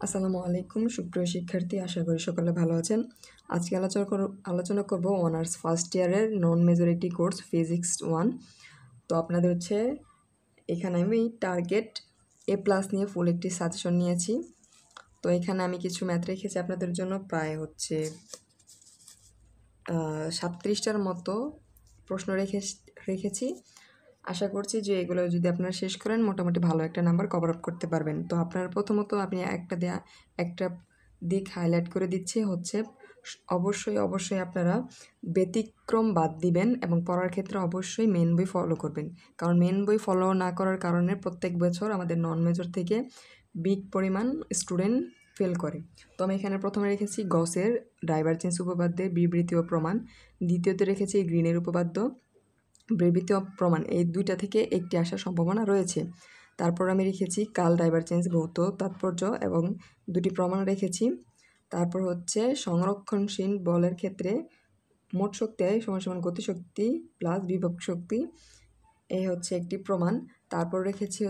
আসসালামু আলাইকুম সুপ্রিয় শিক্ষার্থী, আশা করি সকলে ভালো আছেন। আজকে আলোচনা করব অনার্স ফার্স্ট ইয়ারের নন মেজরিটি কোর্স ফিজিক্স 1। তো আপনাদের এখানে আমি টার্গেট A+ নিয়ে ফুল একটি সাজেশন নিয়েছি। তো এখানে আমি কিছু ম্যাথ রেখেছি আপনাদের জন্য, প্রায় 37টার মতো প্রশ্ন রেখেছি। আশা করছি যে এগুলো যদি আপনারা শেষ করেন মোটামুটি ভালো একটা নাম্বার কভার আপ করতে পারবেন। তো আপনারা প্রথমত আমি একটা দিক হাইলাইট করে দিচ্ছি, অবশ্যই আপনারা ব্যতিক্রম বাদ দিবেন এবং পড়ার ক্ষেত্রে অবশ্যই মেন বই ফলো করবেন। কারণ মেন বই ফলো না করার কারণে প্রত্যেক বছর আমাদের নন মেজর থেকে বিগ পরিমাণ স্টুডেন্ট ফেল করে। তো আমি এখানে প্রথমে রেখেছি গসের ডাইভারজেন্স উপপাদ্যের বিবৃতি ও প্রমাণ, দ্বিতীয়তে রেখেছি গ্রিনের উপপাদ্য, বিবৃতি ও প্রমাণ, এই দুইটা থেকে একটি আসার সম্ভাবনা রয়েছে। তারপর আমি রেখেছি কাল ডাইভারজেন্স ভৌত তাৎপর্য এবং দুটি প্রমাণ রেখেছি। তারপর সংরক্ষণশীল বলের ক্ষেত্রে মোট শক্তি সমান গতিশক্তি প্লাস বিভব শক্তি, এই একটি প্রমাণ। তারপর রেখেছি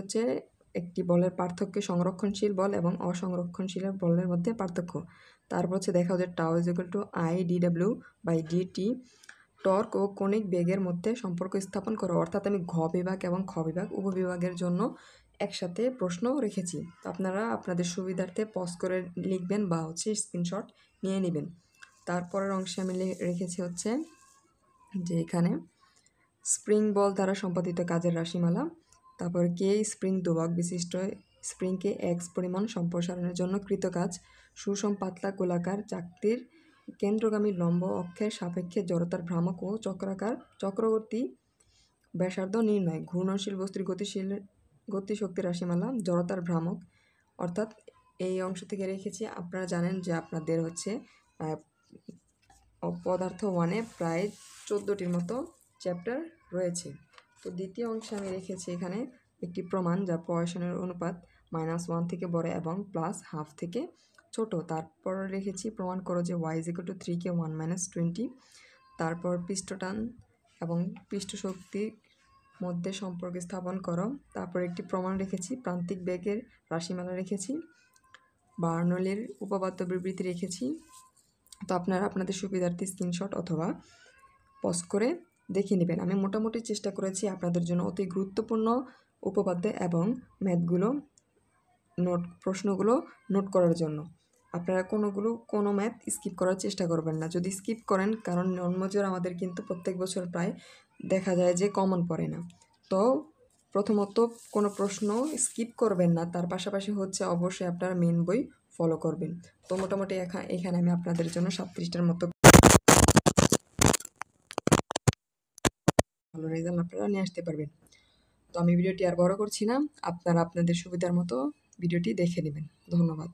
একটি বলের পার্থক্য, সংরক্ষণশীল বল এবং অসংরক্ষণশীল বলের মধ্যে পার্থক্য। তারপর দেখা টাউ IDW/dt, টর্ক ও কণিক বেগের মধ্যে সম্পর্ক স্থাপন করো। অর্থাৎ আমি ঘ বিভাগ এবং খ বিভাগ উপবিভাগের জন্য একসাথে প্রশ্ন রেখেছি। তো আপনারা আপনাদের সুবিধার্থে পজ করে লিখবেন বা স্ক্রিনশট নিয়ে নেবেন। তারপরের অংশে আমি রেখেছি যে এখানে স্প্রিং বল দ্বারা সম্পাদিত কাজের রাশিমালা, তারপর কে স্প্রিং দোলক বিশিষ্ট স্প্রিংকে এক্স পরিমাণ সম্প্রসারণের জন্য কৃত কাজ, সুষম পাতলা গোলাকার চাকতির কেন্দ্রগামী লম্ব অক্ষের সাপেক্ষে জড়তার ভ্রামক ও চক্রবর্তী ব্যাসার্ধ নির্ণয়, ঘূর্ণনশীল বস্তুর গতিশক্তির রাশিমালা, জড়তার ভ্রামক। অর্থাৎ এই অংশ থেকে রেখেছি। আপনারা জানেন যে আপনাদের পদার্থ 1-এ প্রায় 14টির মতো চ্যাপ্টার রয়েছে। তো দ্বিতীয় অংশে আমি রেখেছি এখানে একটি প্রমাণ, যা পয়সনের অনুপাত -1 থেকে বড় এবং +12 থেকে ছোট। তারপর রেখেছি প্রমাণ করো যে y = 3 কে 1 - 20। তারপর পৃষ্ঠটান এবং পৃষ্ঠশক্তির মধ্যে সম্পর্ক স্থাপন করো। তারপর একটি প্রমাণ রেখেছি, প্রান্তিক বেগের রাশিমালা রেখেছি, বার্নৌলির উপপাদ্য বিবৃতি রেখেছি। তো আপনারা আপনাদের সুবিধার্থে স্ক্রিনশট অথবা পজ করে দেখে নেবেন। আমি মোটামুটি চেষ্টা করেছি আপনাদের জন্য অতি গুরুত্বপূর্ণ উপপাদ্য এবং প্রশ্নগুলো নোট করার জন্য। আপনারা কোনো ম্যাথ স্কিপ করার চেষ্টা করবেন না। যদি স্কিপ করেন, কারণ নন মেজর আমাদের কিন্তু প্রত্যেক বছর প্রায় দেখা যায় যে কমন পড়ে না। তো প্রথমত কোনো প্রশ্ন স্কিপ করবেন না, তার পাশাপাশি অবশ্যই আপনারা মেন বই ফলো করবেন। তো মোটামুটি এখানে আমি আপনাদের জন্য 37টার মতো ভালো রেজাল্ট আপনারা নিয়ে আসতে পারবেন। তো আমি ভিডিওটি আর বড় করছি না, আপনারা আপনাদের সুবিধার মতো ভিডিওটি দেখে নেবেন। ধন্যবাদ।